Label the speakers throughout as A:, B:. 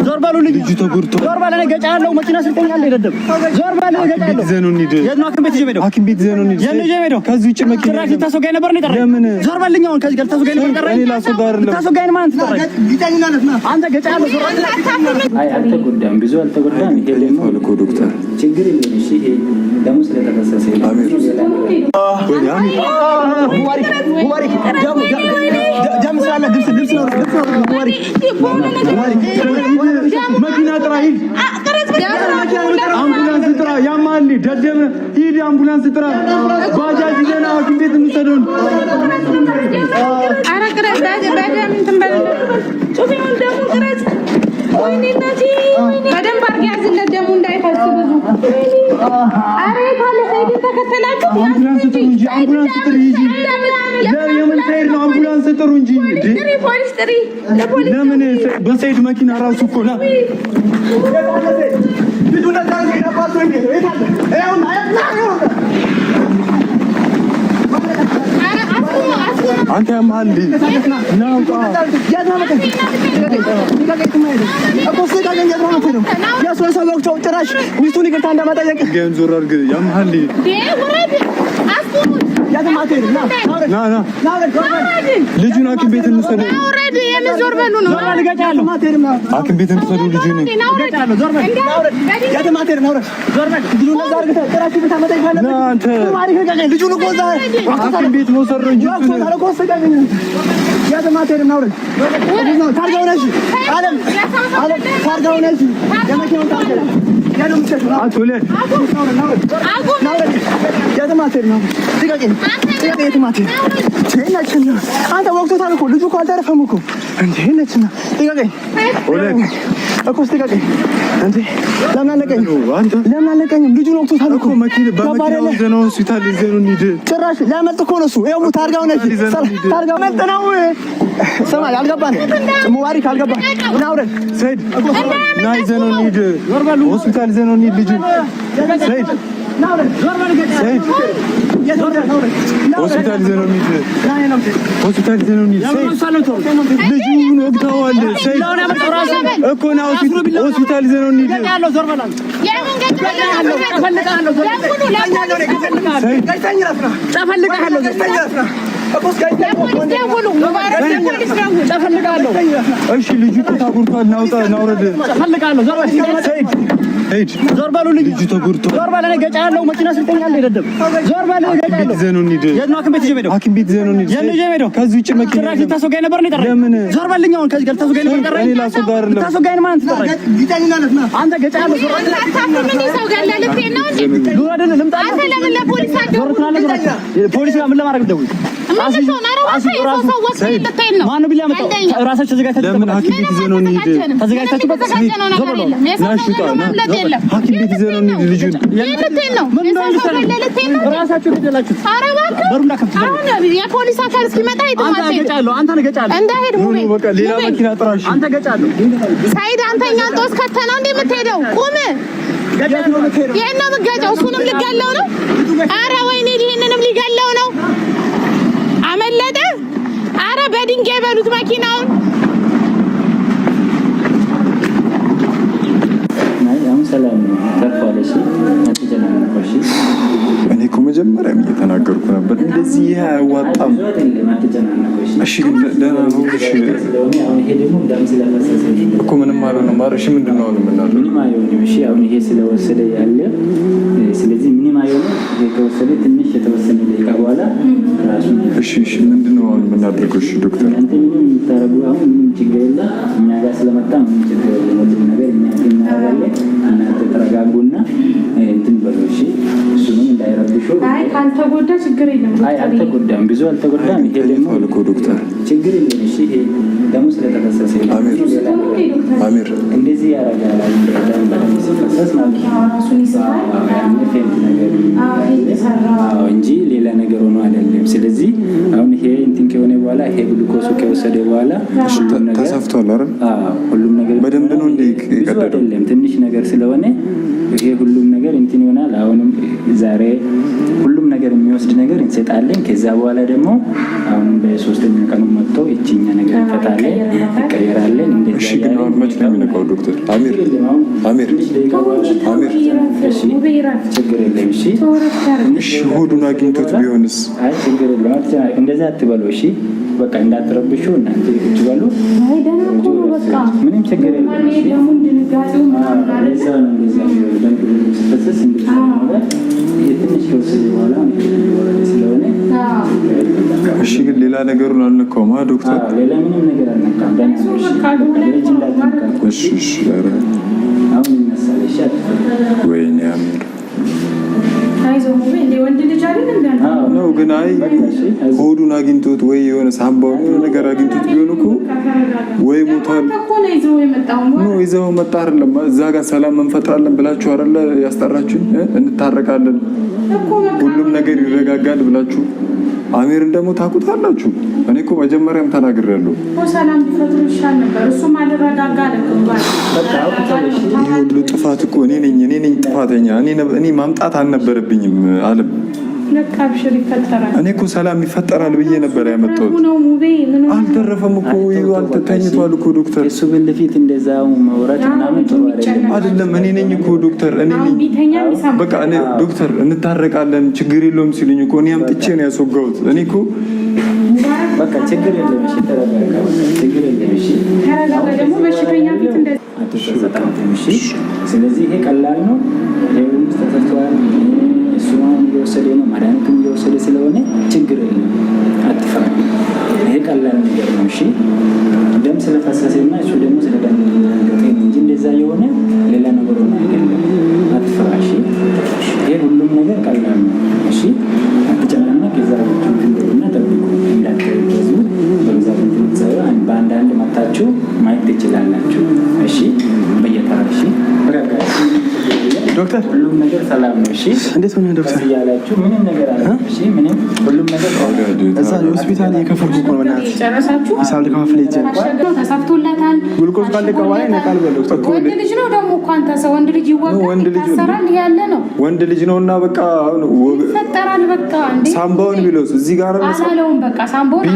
A: ዞር በሉልኝ። ልጅ ተጎድቶ ዞር በለ። እኔ ገጫለሁ። መኪና ስልጠኛለሁ። ይደደብ ዞር በለ። ገጫለሁ። ዘኑን ሂድ። የት ሐኪም ቤት ይዤ ሐኪም ቤት ዘኑን ሂድ። የት ይዤ ሄደው ከዚህ ውጭ መኪና ራሽ ታስወጋኝ ነበር ነው። ለምን ዞር በልኝ። አሁን ከዚህ ጋር ታስወጋኝ ነበር ቀረኝ። እኔ ላስወጋር ነው። ታስወጋኝ ማለት ነው። ሊጠኝናለት ነው። አንተ ገጫለሁ። ዞር በለ።
B: አይ አልተጎዳም፣ ብዙ አልተጎዳም። ይሄ ደግሞ ልኮ ዶክተር ችግር የለም። እሺ ይሄ ደግሞ ስለተከሰሰ አሜን ወይ አሜን ሙባሪክ ሙባሪክ ደም ስላለ ልብስ ነው ሙባሪክ መኪና ጥራ ሂድ፣ አምቡላንስ ጥራ። ያማል ደደም ሂድ፣ አምቡላንስ ጥራ። ባጃጅ ይዘና ሐኪም ቤት እንሰደውን።
C: ኧረ ቅረጽ በደም እንትን በል ጩቤውን ደሙ ቅረጽ። ወይኔ እናቴ በደንብ አድርጊ ያዝለት፣ ደሙ እንዳይፈስ ብዙ። ኧረ ካለ ሰይድ ተከተላችሁ።
A: አምቡላንስ ጥሩ እንጂ አምቡላንስ ጥሪ እንጂ ለምን ሰይድ ነው? አምቡላንስ ጥሩ እንጂ
C: ፖሊስ ጥሪ።
A: ለምን በሰይድ መኪና ራሱ እኮ ነው። አንተ ያማል ናውጣ ጭራሽ ሚስቱን ይቅርታ እንደማጠየቅ ገንዞር አድርግ ያማል ልጁን ሐኪም ቤት እንውሰደው።
C: ዞር በሉ ነው
A: ሐኪም ቤት እንውሰደው ልጁን። ሐኪም ቤት መውሰድ ነው እንጂ አንተ ወቅቶታል እኮ ልጁ እኮ አልተረፈም እኮ እንዴ ነችና ጥቂኝ እኮ ስትቀኝ እንዴ ለምን አለቀኝ ልጁን ወቅቶታል እኮ በመኪናው ዘነው ሆስፒታል ይዘነው እንሂድ። ጭራሽ ሊያመልጥ እኮ ነው እሱ። ይኸው ታርጋው ነች ታርጋው መልጥ ነው። ስማ ያልገባን ሙባሪክ አልገባን ና አውረድ ሰይድ ና ይዘነው እንሂድ ሆስፒታል ይዘነው እንሂድ ልጁን ሰይድ ሰይድ ሆስፒታል ይዘነው እንሂድ ሆስፒታል ይዘነው እንሂድ ልጁን ወግተዋል ሰይድ እኮ ና ሆስፒታል ይዘነው እንሂድ እሺ ልጁ ተጎድቷል ናውጣ ናውረድ ዞር በሉልኝ ልጁ ተጎድቶ ዞር በለ። እኔ ገጫለሁ። መኪና ስልጠኛለሁ። ይደደብ ዞር በለ። ገጫለሁ። ዘኑን ሂድ። የት ሐኪም ቤት ይዤ ሐኪም ቤት ዘኑን ሂድ። የት ይዤ ሄደው ከዚህ ውጭ መኪና ራሽ ታስወጋኝ ነበር ነው። ለምን ዞር በልኝ። አሁን ከዚህ ጋር ታስወጋኝ ነበር ቀረኝ። እኔ ላስወጋር ነው። ታስወጋኝ ማለት ነው። ሊጠኝናለት ነው። አንተ ገጫለሁ። ዞር በለ።
C: ምን ይሰው ጋር ለልቴን ነው እንዴ?
A: ዱር አይደለም ልምጣ።
C: አንተ ለምን ለፖሊስ አደረው?
A: ፖሊስ ጋር ምን ለማድረግ ደውል? ማነው ቢላ መጣው? ራሳችሁ ተዘጋጅታችሁ ለምን ሐኪም ቤት ይዘነው እንሂድ? ተዘጋጅታችሁ በቃ ሐኪም ቤት ይዘነው እንሂድ ልጁን ራሳችሁ ገደላችሁ። በሩን ከፍት
C: የፖሊስ አካል እስኪመጣ
A: አንተ ገጫለሁ
C: እንዳይሄድ
A: በቃ ሌላ መኪና ጥራሽ። አንተ ገጫለሁ
C: ሳይድ አንተኛ ጦስ ከተነው እንዴ የምትሄደው? ቁም ይሄን ነው የምትገጨው። እሱንም ልገለው ነው። ኧረ ወይኔ ይሄንንም ሊገለው ነው። አመለጠ። ኧረ በድንጋይ በሉት መኪናውን።
B: አሁን ሰላም ነው ተርፏል። እሺ አትጨናነቁ።
D: እኔ እኮ መጀመሪያም እየተናገርኩ ነበር እንደዚህ አያዋጣም። እሺ ግን ደህና ነው። እሺ እኮ ምንም አልሆነም። እሺ ምንድን ነው የምናደርገው?
B: ምንም አይሆንም። እሺ አሁን ይሄ ስለወሰደ ያለ ስለዚህ ምንም አይሆንም። ይሄ ከወሰደ ትንሽ የተወሰነ ደቂቃ በኋላ ራሱ
D: እሺ ምንድን ነው የምናደርገው? እሺ ዶክተር
B: አንተ ምንም የምታረጉ አሁን ምንም ችግር የለም። እኛ ጋር ስለመጣ ምንም ችግር የለም። ሁሉም ነገር እኛ እናደርጋለን። እናንተ ተረጋጉና እንትን በሉ። እሺ እሱንም እንዳይረብሹ።
C: አይ ካልተጎዳ ችግር የለም።
B: አይ አልተጎዳም፣ ብዙ አልተጎዳም። ይሄ ደግሞ
D: ልኮ ዶክተር
B: ችግር የለም። እሺ ይሄ ደግሞ ስለተከሰሰ
D: አሚር
B: እንደዚህ ያደርጋል። እንደዛም በሲፈሰስ ማለት
C: ራሱን ይሰራል
B: እንጂ ሌላ ነገር ሆኖ አይደለም። ስለዚህ አሁን ይሄ እንትን ከሆነ በኋላ ይሄ ግሉኮስ ከወሰደ በኋላ
D: ተሰፍቷል አይደል?
B: ሁሉም ነገር
D: በደንብ ነው እንደ ይቀደደው።
B: ትንሽ ነገር ስለሆነ ይሄ ሁሉም ነገር እንትን ይሆናል። አሁንም ዛሬ ሁሉም ነገር የሚወስድ ነገር እንሰጣለን። ከዛ በኋላ ደግሞ አሁንም በሶስተኛ ቀኑ መጥቶ እቺኛ ነገር እንፈታለን፣ ይቀየራለን። እንደዛ
D: እሺ ግን አሁን መች ነው የሚነቃው ዶክተር? አሚር
B: ችግር የለም።
D: እሺ ሆዱን አግኝቶት ቢሆንስ?
B: አይ ችግር የለም። እንደዛ አትበሉ። እሺ በቃ እንዳትረብሹ እናንተ ቁጭ በሉ። ምንም ችግር የለም።
D: እሺ ግን ሌላ ነገሩን አልነካውም ዶክተር?
B: ሌላ ምንም ነገር አልነካም።
D: እሺ እሺ
B: አሁን ይነሳል። እሺ
D: ወይኔ አሚር ነው ግን አይ ሆዱን አግኝቶት ወይ የሆነ ሳምባውን የሆነ ነገር አግኝቶት ቢሆን እኮ ወይ ሞቷል ነው ይዘው መጣ አይደለም። እዛ ጋር ሰላም እንፈጥራለን ብላችሁ አይደለ ያስጠራችሁኝ? እንታረቃለን ሁሉም ነገር ይረጋጋል ብላችሁ አሚርን ደግሞ ታውቁታላችሁ። እኔ እኮ መጀመሪያም ተናግሬያለሁ
C: ሰላም ቢፈጥሩ ይሻል ነበር። እሱም አልረጋጋ
D: ይሄ ሁሉ ጥፋት እኮ እኔ ነኝ ጥፋተኛ። እኔ ማምጣት አልነበረብኝም አለም። እኔ እኮ ሰላም ይፈጠራል ብዬ ነበር ያመጣሁት። አልተረፈም እኮ ተኝቷል እኮ ዶክተር።
B: እሱ በፊት እንደዛው መውራት ምናምን ጥሩ
D: አይደለም። እኔ ነኝ እኮ ዶክተር። እኔ ነኝ በቃ እኔ ዶክተር እንታረቃለን ችግር የለውም ሲሉኝ እኮ እኔ አምጥቼ ነው ያስወጋሁት። እኔ እኮ
B: በቃ ችግር የለም። እሺ ተረጋጋ፣ ችግር የለም። እሺ ተረጋጋ። ደግሞ በሽተኛ ፊት እንደዚህ አትሰጣጣም። እሺ ስለዚህ ይሄ ቀላል ነው። ይሄ ውስጥ ተተቷል። እሱን እየወሰደ ነው፣ መድኃኒቱን እየወሰደ ስለሆነ ችግር የለም። አትፈራ። ይሄ ቀላል ነገር ነው። እሺ ደም ስለፈሰሰና እሱ ደግሞ ስለደነገጠ እንጂ እንደዛ የሆነ ሌላ ነገር ነው አይደለም። አትፈራ። እሺ ይሄ ሁሉም ነገር ቀላል ነው። እሺ አትጨናነቅ። ከዛ እንደሆነ ጠብቁ፣ እንዳትገዙ በብዛት እንትሳዩ በአንዳንድ መታችሁ ማየት ትችላላችሁ። እሺ በየተራ እሺ በቃ
A: ዶክተር
B: ሁሉም ነገር ሰላም ነው። እሺ
A: እንዴት ሆነ ዶክተር?
B: ያላችሁ ምንም ነገር አለ። እሺ ምንም ሁሉም ነገር
A: እዛ ሆስፒታል የከፈልኩ እኮ ነው። በእናትህ
C: ጨረሳችሁ?
A: ሂሳብ ልከፍል ይችላል።
C: ተሳክቶላታል።
A: ግሉኮዝ ካለቀ በኋላ ይነቃል። ዶክተር
C: ወንድ ልጅ ነው ደግሞ እኮ አንተ ሰው ወንድ ልጅ ይወጋል ይታሰራል ያለ ነው።
D: ወንድ ልጅ ነውና በቃ አሁን
C: ይፈጠራል። በቃ እንዴ
D: ሳምባውን ቢለውስ እዚህ ጋር
C: አላለውም። በቃ ሳምባውን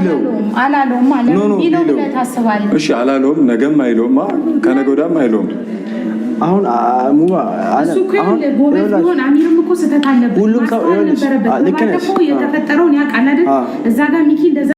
C: አላለውም ማለት ነው። ቢለው ብለህ ታስባለህ?
D: እሺ አላለውም። ነገም አይለውም፣ ከነገ ወዲያም አይለውም።
A: አሁን ሙባ
C: አሁን ጎበዝ ቢሆን አሚርም እኮ ስህተት አለበት።
A: ሁሉም ሰው
C: ልክ ነህ። የተፈጠረውን ያውቃል አይደል? እዛ ጋር ሚኪ እንደዛ